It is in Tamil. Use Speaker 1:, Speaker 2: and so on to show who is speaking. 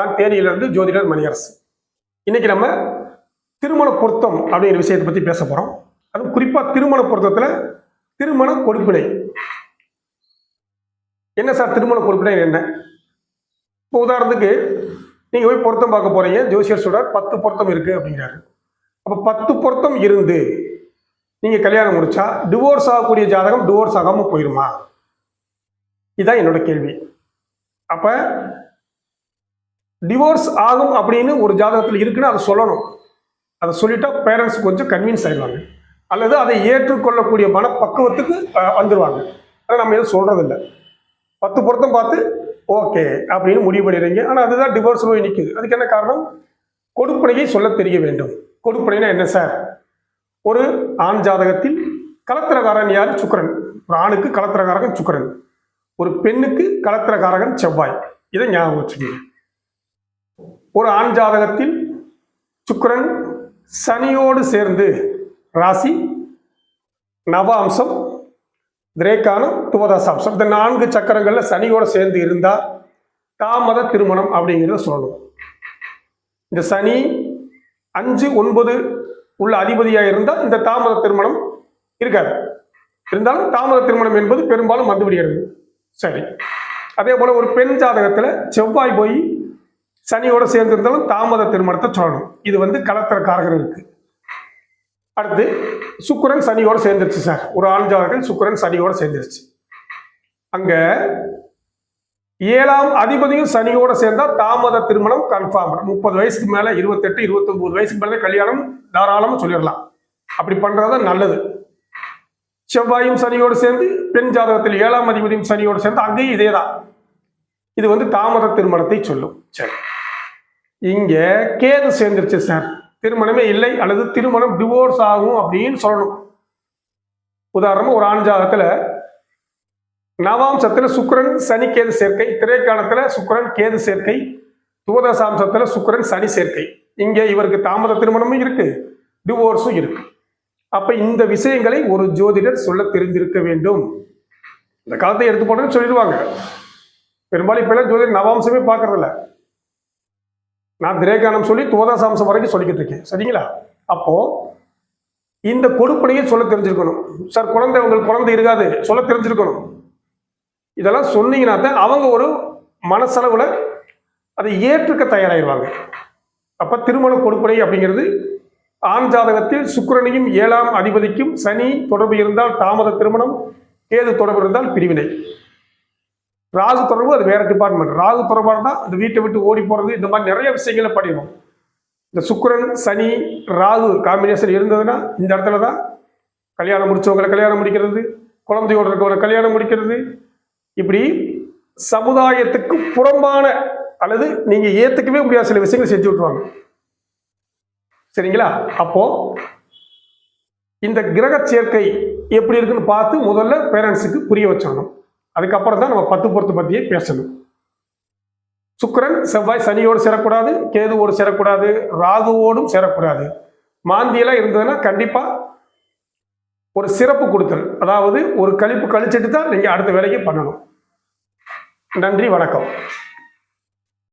Speaker 1: நான் தேனியிலிருந்து ஜோதிடர் மணியரசு. இன்னைக்கு நம்ம திருமண பொருத்தம் அப்படிங்கிற விஷயத்தை பற்றி பேச போகிறோம். அதுவும் குறிப்பாக திருமண பொருத்தத்தில் திருமண கொடுப்பினை. என்ன சார் திருமண கொடுப்பினை என்ன? இப்போ உதாரணத்துக்கு நீங்கள் போய் பொருத்தம் பார்க்க போகிறீங்க, ஜோசியர் சொல்கிறார் 10 பொருத்தம் இருக்குது அப்படிங்கிறாரு. அப்போ 10 பொருத்தம் இருந்து நீங்கள் கல்யாணம் முடிச்சா டிவோர்ஸ் ஆகக்கூடிய ஜாதகம் டிவோர்ஸ் ஆகாமல் போயிடுமா? இதுதான் என்னோட கேள்வி. அப்போ டிவோர்ஸ் ஆகும் அப்படின்னு ஒரு ஜாதகத்தில் இருக்குன்னு அதை சொல்லணும். அதை சொல்லிட்டா பேரண்ட்ஸ் கொஞ்சம் கன்வின்ஸ் ஆயிடுவாங்க, அல்லது அதை ஏற்றுக்கொள்ளக்கூடிய மனப்பக்குவத்துக்கு வந்துடுவாங்க. அதை நம்ம எதுவும் சொல்கிறதில்ல. 10 பொருத்தம் பார்த்து ஓகே அப்படின்னு முடிவு பண்ணிடுறீங்க. ஆனால் அதுதான் டிவோர்ஸ் போய் நிற்குது. அதுக்கு என்ன காரணம்? கொடுப்பனையை சொல்ல தெரிய வேண்டும். கொடுப்பனைனா என்ன சார்? ஒரு ஆண் ஜாதகத்தில் கலத்திரகாரன் யார்? சுக்கிரன். ஒரு ஆணுக்கு கலத்திரகாரகன் சுக்கிரன், ஒரு பெண்ணுக்கு கலத்திரகாரகன் செவ்வாய். இதை ஞாபகம் வச்சுக்கோங்க. ஒரு ஆண் ஜாதகத்தில் சுக்கிரன் சனியோடு சேர்ந்து ராசி, நவாம்சம், திரேக்கானம், துவதசாம்சம், இந்த 4 சக்கரங்கள்ல சனியோடு சேர்ந்து இருந்தால் தாமத திருமணம் அப்படிங்கிறத சொல்லணும். இந்த சனி 5, 9 உள்ள அதிபதியாக இருந்தால் இந்த தாமத திருமணம் இருக்காது. இருந்தாலும் தாமத திருமணம் என்பது பெரும்பாலும் வந்து விடுகிறது. சரி, அதே போல ஒரு பெண் ஜாதகத்தில் செவ்வாய் போய் சனியோட சேர்ந்து இருந்தாலும் தாமத திருமணத்தை சொல்லணும். இது கலத்திரக்காரகர் இருக்கு. அடுத்து சுக்கிரன் சனியோட சேர்ந்துருச்சு சார். ஒரு ஆண் ஜாதகத்தில் சுக்கிரன் சனியோட சேர்ந்துருச்சு. அங்க 7ஆம் அதிபதியும் சனியோட சேர்ந்தா தாமத திருமணம் கன்ஃபார்ம். 30 வயசுக்கு மேல, 28, 29 வயசுக்கு மேல கல்யாணம் தாராளமா சொல்லிடலாம். அப்படி பண்றதுதான் நல்லது. செவ்வாயும் சனியோடு சேர்ந்து பெண் ஜாதகத்தில் 7ஆம் அதிபதியும் சனியோடு சேர்ந்து அங்கேயும் இதேதான். இது தாமத திருமணத்தை சொல்லும். சரி, இங்க கேது சேர்ந்துருச்சு சார், திருமணமே இல்லை அல்லது திருமணம் டிவோர்ஸ் ஆகும் அப்படின்னு சொல்லணும். உதாரணமா ஒரு ஆண் ஜாதகத்துல நவாம்சத்துல சுக்கிரன் சனி கேது சேர்க்கை, திரைக்காலத்துல சுக்கிரன் கேது சேர்க்கை, துவதசாம்சத்துல சுக்கிரன் சனி சேர்க்கை. இங்க இவருக்கு தாமத திருமணமும் இருக்கு, டிவோர்ஸும் இருக்கு. அப்ப இந்த விஷயங்களை ஒரு ஜோதிடர் சொல்ல தெரிந்திருக்க வேண்டும். இந்த காலத்தை எடுத்து போட்டேன்னு சொல்லிடுவாங்க. பெரும்பாலும் இப்ப எல்லாம் ஜோதிடர் நவாம்சமே பார்க்கறதில்ல. நான் திரேகானம் சொல்லி துவதசாம்சம் வரைக்கும் சொல்லிக்கிட்டு இருக்கேன். சரிங்களா? அப்போ இந்த கொடுப்பனையை சொல்ல தெரிஞ்சிருக்கணும். சார் உங்களுக்கு குழந்தை இருக்காது, சொல்ல தெரிஞ்சிருக்கணும். இதெல்லாம் சொன்னீங்கன்னா தான் அவங்க ஒரு மனசளவுல அதை ஏற்றுக்க தயாராகிடுவாங்க. அப்ப திருமண கொடுப்பனை அப்படிங்கிறது ஆண் ஜாதகத்தில் சுக்கிரனையும் 7ஆம் அதிபதிக்கும் சனி தொடர்பு இருந்தால் தாமத திருமணம், கேது தொடர்பு இருந்தால் பிரிவினை. ராகு தொடர்பு அது வேற டிபார்ட்மெண்ட். ராகு தொடர்பாக தான் அந்த வீட்டை விட்டு ஓடி போறது, இந்த மாதிரி நிறைய விஷயங்களை படிக்கணும். இந்த சுக்கிரன் சனி ராகு காம்பினேஷன் இருந்ததுன்னா இந்த இடத்துல தான் கல்யாணம் முடிச்சவங்களை கல்யாணம் முடிக்கிறது, குழந்தையோடு இருக்கவங்களை கல்யாணம் முடிக்கிறது, இப்படி சமுதாயத்துக்கு புறம்பான அல்லது நீங்க ஏத்துக்கவே முடியாத சில விஷயங்களை செஞ்சு விட்டுருவாங்க. சரிங்களா? அப்போ இந்த கிரக சேர்க்கை எப்படி இருக்குன்னு பார்த்து முதல்ல பேரண்ட்ஸுக்கு புரிய வச்சிடணும். அதுக்கப்புறம் தான் நம்ம 10 பொருத்தம் பற்றியே பேசணும். சுக்கிரன் செவ்வாய் சனியோடு சேரக்கூடாது, கேதுவோடு சேரக்கூடாது, ராகுவோடும் சேரக்கூடாது. மாந்தியெல்லாம் இருந்ததுன்னா கண்டிப்பா ஒரு சிறப்பு கொடுத்தல், அதாவது ஒரு கழிப்பு கழிச்சிட்டு தான் நீங்க அடுத்த வேலைக்கு பண்ணணும். நன்றி, வணக்கம்.